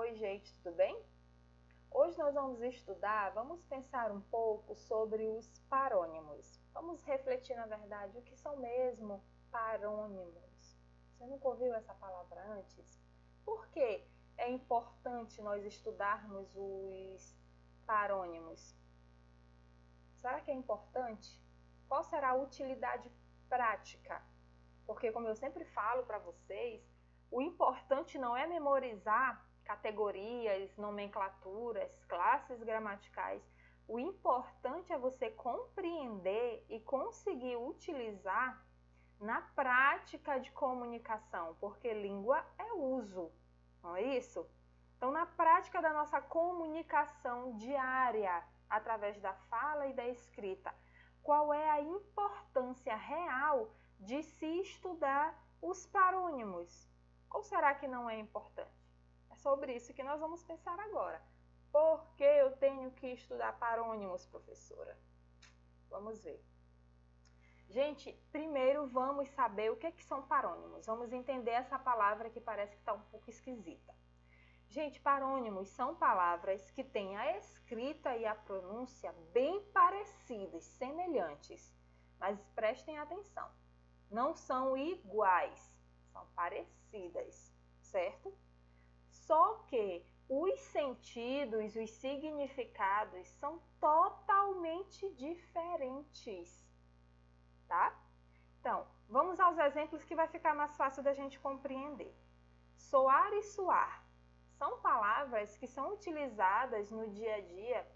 Oi, gente, tudo bem? Hoje nós vamos pensar um pouco sobre os parônimos. Vamos refletir, na verdade, o que são mesmo parônimos. Você nunca ouviu essa palavra antes? Por que é importante nós estudarmos os parônimos? Será que é importante? Qual será a utilidade prática? Porque, como eu sempre falo para vocês, o importante não é memorizar categorias, nomenclaturas, classes gramaticais. O importante é você compreender e conseguir utilizar na prática de comunicação, porque língua é uso, não é isso? Então, na prática da nossa comunicação diária, através da fala e da escrita, qual é a importância real de se estudar os parônimos? Ou será que não é importante? É sobre isso que nós vamos pensar agora. Por que eu tenho que estudar parônimos, professora? Vamos ver. Gente, primeiro vamos saber o que são parônimos. Vamos entender essa palavra que parece que está um pouco esquisita. Gente, parônimos são palavras que têm a escrita e a pronúncia bem parecidas, semelhantes. Mas prestem atenção, não são iguais, são parecidas, certo? Só que os sentidos, os significados são totalmente diferentes, tá? Então, vamos aos exemplos que vai ficar mais fácil da gente compreender. Soar e suar são palavras que são utilizadas no dia a dia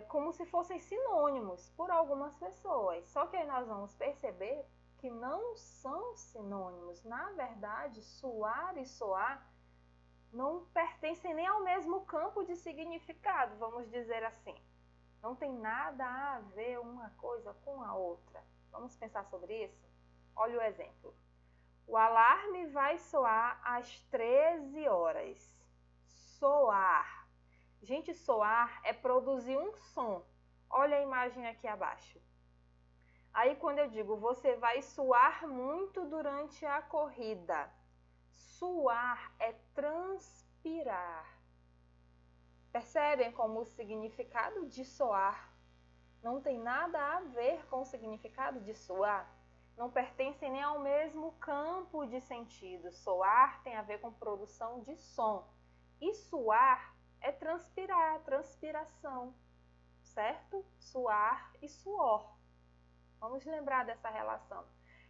como se fossem sinônimos por algumas pessoas. Só que aí nós vamos perceber que não são sinônimos. Na verdade, suar e soar não pertencem nem ao mesmo campo de significado, vamos dizer assim. Não tem nada a ver uma coisa com a outra. Vamos pensar sobre isso? Olha o exemplo. O alarme vai soar às 13 horas. Soar. Gente, soar é produzir um som. Olha a imagem aqui abaixo. Aí, quando eu digo, você vai suar muito durante a corrida. Suar é transpirar. Percebem como o significado de soar não tem nada a ver com o significado de suar? Não pertencem nem ao mesmo campo de sentido. Soar tem a ver com produção de som. E suar é transpirar, transpiração, certo? Suar e suor. Vamos lembrar dessa relação.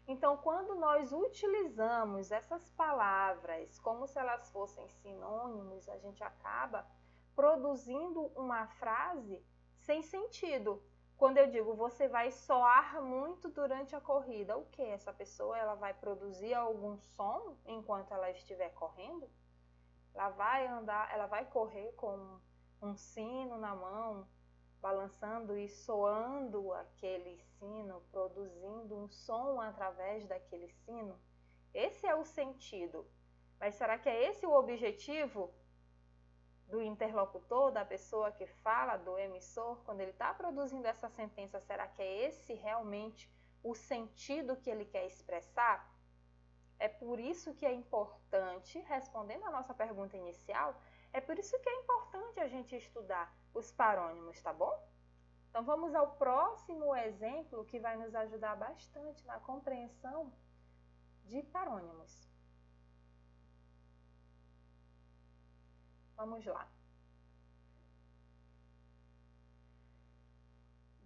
Então, quando nós utilizamos essas palavras como se elas fossem sinônimos, a gente acaba produzindo uma frase sem sentido. Quando eu digo, você vai soar muito durante a corrida, o que? Essa pessoa ela vai produzir algum som enquanto ela estiver correndo? Ela vai andar, ela vai correr com um sino na mão, balançando e soando aquele sino, produzindo um som através daquele sino? Esse é o sentido. Mas será que é esse o objetivo do interlocutor, da pessoa que fala, do emissor, quando ele está produzindo essa sentença? Será que é esse realmente o sentido que ele quer expressar? É por isso que é importante, respondendo a nossa pergunta inicial, é por isso que é importante a gente estudar os parônimos, tá bom? Então vamos ao próximo exemplo que vai nos ajudar bastante na compreensão de parônimos. Vamos lá.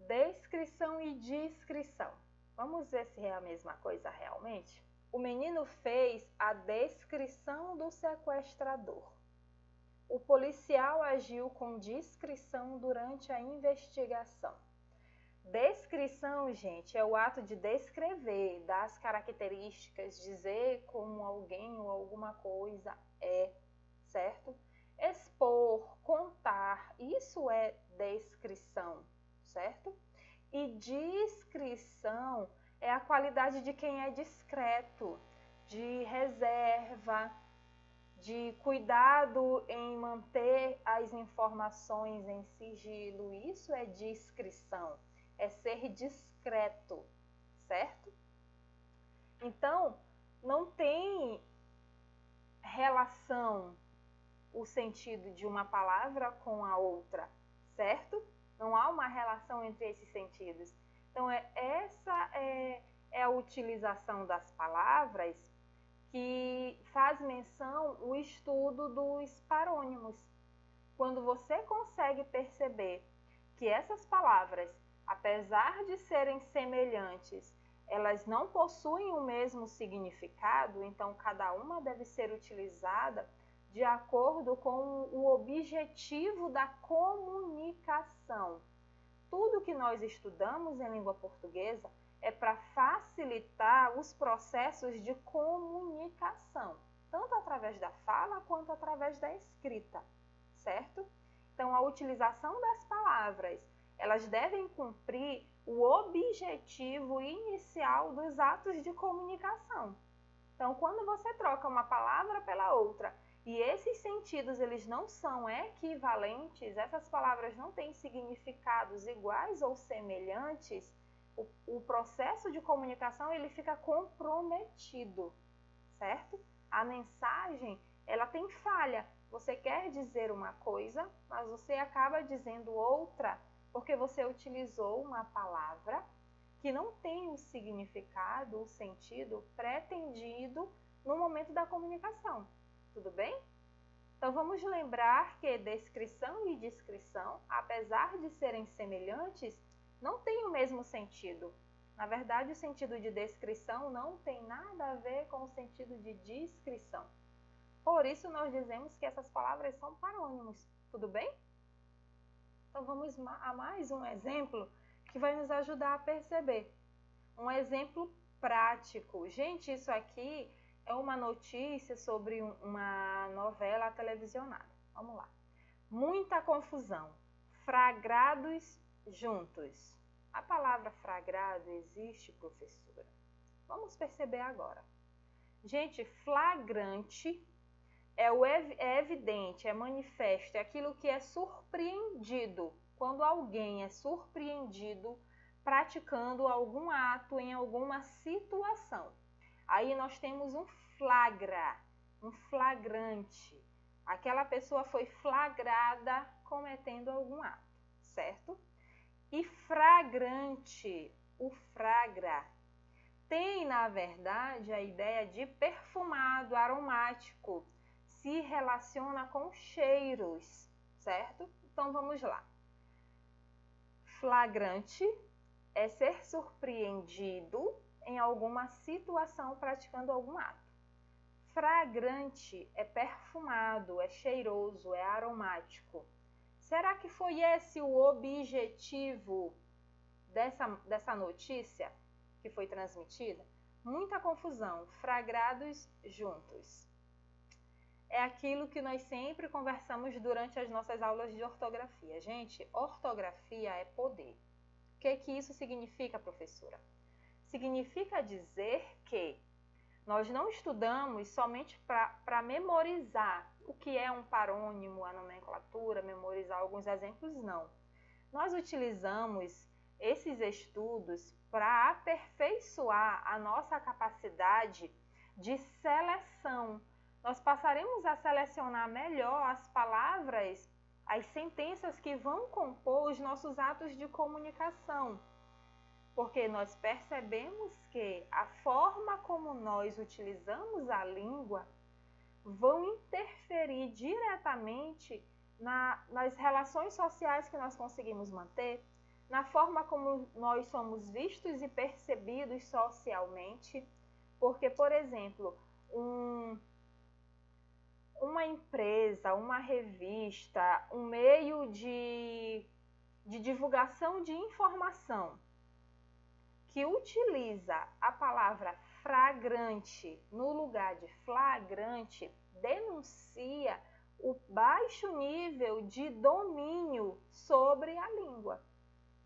Descrição e descrição. Vamos ver se é a mesma coisa realmente? O menino fez a descrição do sequestrador. O policial agiu com discrição durante a investigação. Descrição, gente, é o ato de descrever, dar as características, dizer como alguém ou alguma coisa é, certo? Expor, contar, isso é descrição, certo? E descrição é a qualidade de quem é discreto, de reserva, de cuidado em manter as informações em sigilo. Isso é discrição, é ser discreto, certo? Então, não tem relação o sentido de uma palavra com a outra, certo? Não há uma relação entre esses sentidos. Então, essa é a utilização das palavras que faz menção o estudo dos parônimos. Quando você consegue perceber que essas palavras, apesar de serem semelhantes, elas não possuem o mesmo significado, então cada uma deve ser utilizada de acordo com o objetivo da comunicação. Tudo que nós estudamos em língua portuguesa é para facilitar os processos de comunicação, tanto através da fala quanto através da escrita, certo? Então, a utilização das palavras, elas devem cumprir o objetivo inicial dos atos de comunicação. Então, quando você troca uma palavra pela outra e esses sentidos eles não são equivalentes, essas palavras não têm significados iguais ou semelhantes, o processo de comunicação ele fica comprometido, certo? A mensagem ela tem falha. Você quer dizer uma coisa, mas você acaba dizendo outra, porque você utilizou uma palavra que não tem o significado, o sentido pretendido no momento da comunicação. Tudo bem? Então, vamos lembrar que descrição e descrição, apesar de serem semelhantes, não têm o mesmo sentido. Na verdade, o sentido de descrição não tem nada a ver com o sentido de descrição. Por isso, nós dizemos que essas palavras são parônimos. Tudo bem? Então, vamos a mais um exemplo que vai nos ajudar a perceber. Um exemplo prático. Gente, isso aqui é uma notícia sobre uma novela televisionada. Vamos lá. Muita confusão. Flagrados juntos. A palavra flagrado existe, professora? Vamos perceber agora. Gente, flagrante é evidente, é manifesto, é aquilo que é surpreendido. Quando alguém é surpreendido praticando algum ato em alguma situação. Aí nós temos um flagrante. Aquela pessoa foi flagrada cometendo algum ato, certo? E fragrante, o fragra, tem, na verdade, a ideia de perfumado, aromático, se relaciona com cheiros, certo? Então, vamos lá. Flagrante é ser surpreendido em alguma situação praticando algum ato. Fragrante é perfumado, é cheiroso, é aromático. Será que foi esse o objetivo dessa notícia que foi transmitida? Muita confusão, flagrados juntos. É aquilo que nós sempre conversamos durante as nossas aulas de ortografia. Gente, ortografia é poder. O que isso significa, professora? Significa dizer que nós não estudamos somente para memorizar o que é um parônimo, a nomenclatura, memorizar alguns exemplos, não. Nós utilizamos esses estudos para aperfeiçoar a nossa capacidade de seleção. Nós passaremos a selecionar melhor as palavras, as sentenças que vão compor os nossos atos de comunicação. Porque nós percebemos que a forma como nós utilizamos a língua vão interferir diretamente nas relações sociais que nós conseguimos manter, na forma como nós somos vistos e percebidos socialmente. Porque, por exemplo, uma empresa, uma revista, um meio de divulgação de informação que utiliza a palavra flagrante no lugar de flagrante, denuncia o baixo nível de domínio sobre a língua.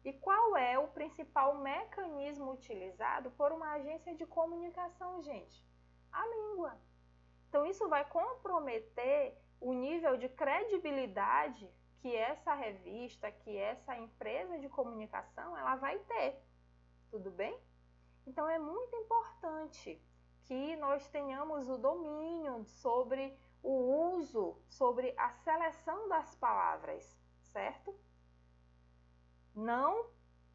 E qual é o principal mecanismo utilizado por uma agência de comunicação, gente? A língua. Então, isso vai comprometer o nível de credibilidade que essa revista, que essa empresa de comunicação, ela vai ter. Tudo bem? Então, é muito importante que nós tenhamos o domínio sobre o uso, sobre a seleção das palavras, certo? Não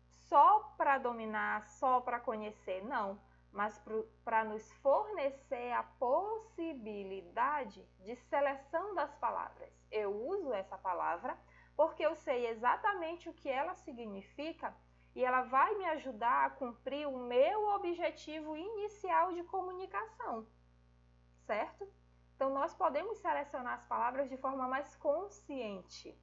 só para dominar, só para conhecer, não, mas para nos fornecer a possibilidade de seleção das palavras. Eu uso essa palavra porque eu sei exatamente o que ela significa e ela vai me ajudar a cumprir o meu objetivo inicial de comunicação, certo? Então, nós podemos selecionar as palavras de forma mais consciente.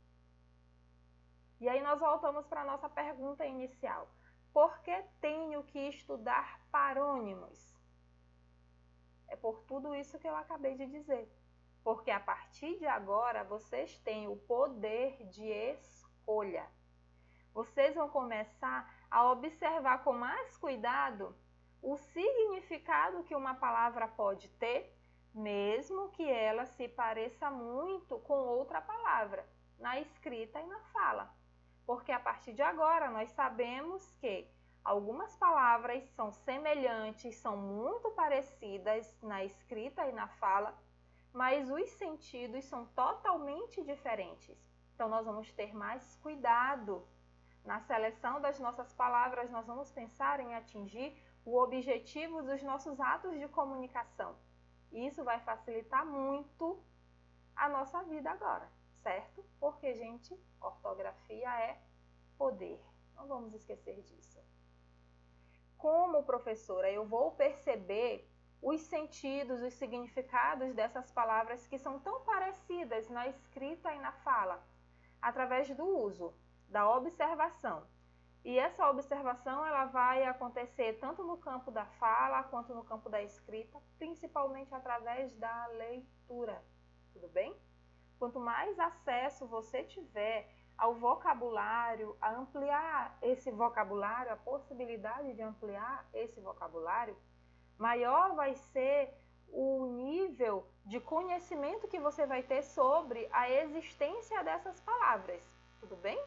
E aí nós voltamos para a nossa pergunta inicial. Por que tenho que estudar parônimos? É por tudo isso que eu acabei de dizer. Porque a partir de agora, vocês têm o poder de escolha. Vocês vão começar a observar com mais cuidado o significado que uma palavra pode ter, mesmo que ela se pareça muito com outra palavra, na escrita e na fala. Porque a partir de agora nós sabemos que algumas palavras são semelhantes, são muito parecidas na escrita e na fala, mas os sentidos são totalmente diferentes. Então nós vamos ter mais cuidado na seleção das nossas palavras, nós vamos pensar em atingir o objetivo dos nossos atos de comunicação. E isso vai facilitar muito a nossa vida agora, certo? Porque, gente, ortografia é poder. Não vamos esquecer disso. Como professora, eu vou perceber os sentidos, os significados dessas palavras que são tão parecidas na escrita e na fala, através do uso, da observação. E essa observação ela vai acontecer tanto no campo da fala quanto no campo da escrita, principalmente através da leitura. Tudo bem? Quanto mais acesso você tiver ao vocabulário, a ampliar esse vocabulário, a possibilidade de ampliar esse vocabulário, maior vai ser o nível de conhecimento que você vai ter sobre a existência dessas palavras. Tudo bem?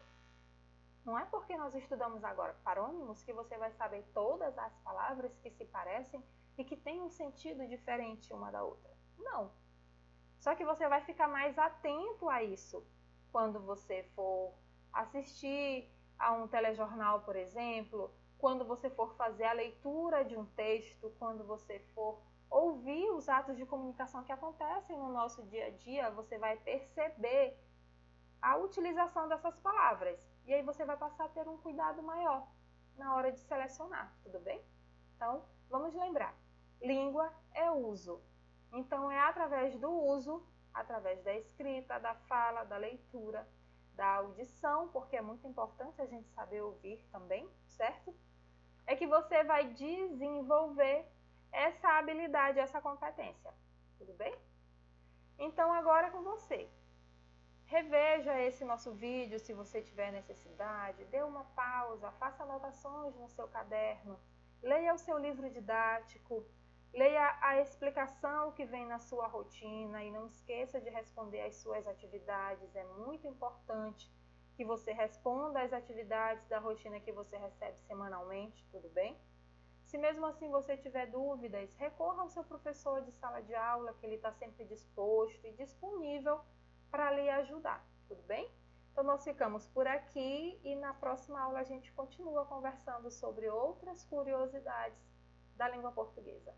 Não é porque nós estudamos agora parônimos que você vai saber todas as palavras que se parecem e que têm um sentido diferente uma da outra. Não. Só que você vai ficar mais atento a isso quando você for assistir a um telejornal, por exemplo, quando você for fazer a leitura de um texto, quando você for ouvir os atos de comunicação que acontecem no nosso dia a dia, você vai perceber a utilização dessas palavras. E aí você vai passar a ter um cuidado maior na hora de selecionar, tudo bem? Então, vamos lembrar. Língua é uso. Então, é através do uso, através da escrita, da fala, da leitura, da audição, porque é muito importante a gente saber ouvir também, certo? É que você vai desenvolver essa habilidade, essa competência, tudo bem? Então, agora é com você. Reveja esse nosso vídeo se você tiver necessidade, dê uma pausa, faça anotações no seu caderno, leia o seu livro didático, leia a explicação que vem na sua rotina e não esqueça de responder às suas atividades. É muito importante que você responda às atividades da rotina que você recebe semanalmente, tudo bem? Se mesmo assim você tiver dúvidas, recorra ao seu professor de sala de aula, que ele está sempre disposto e disponível para lhe ajudar, tudo bem? Então nós ficamos por aqui e na próxima aula a gente continua conversando sobre outras curiosidades da língua portuguesa.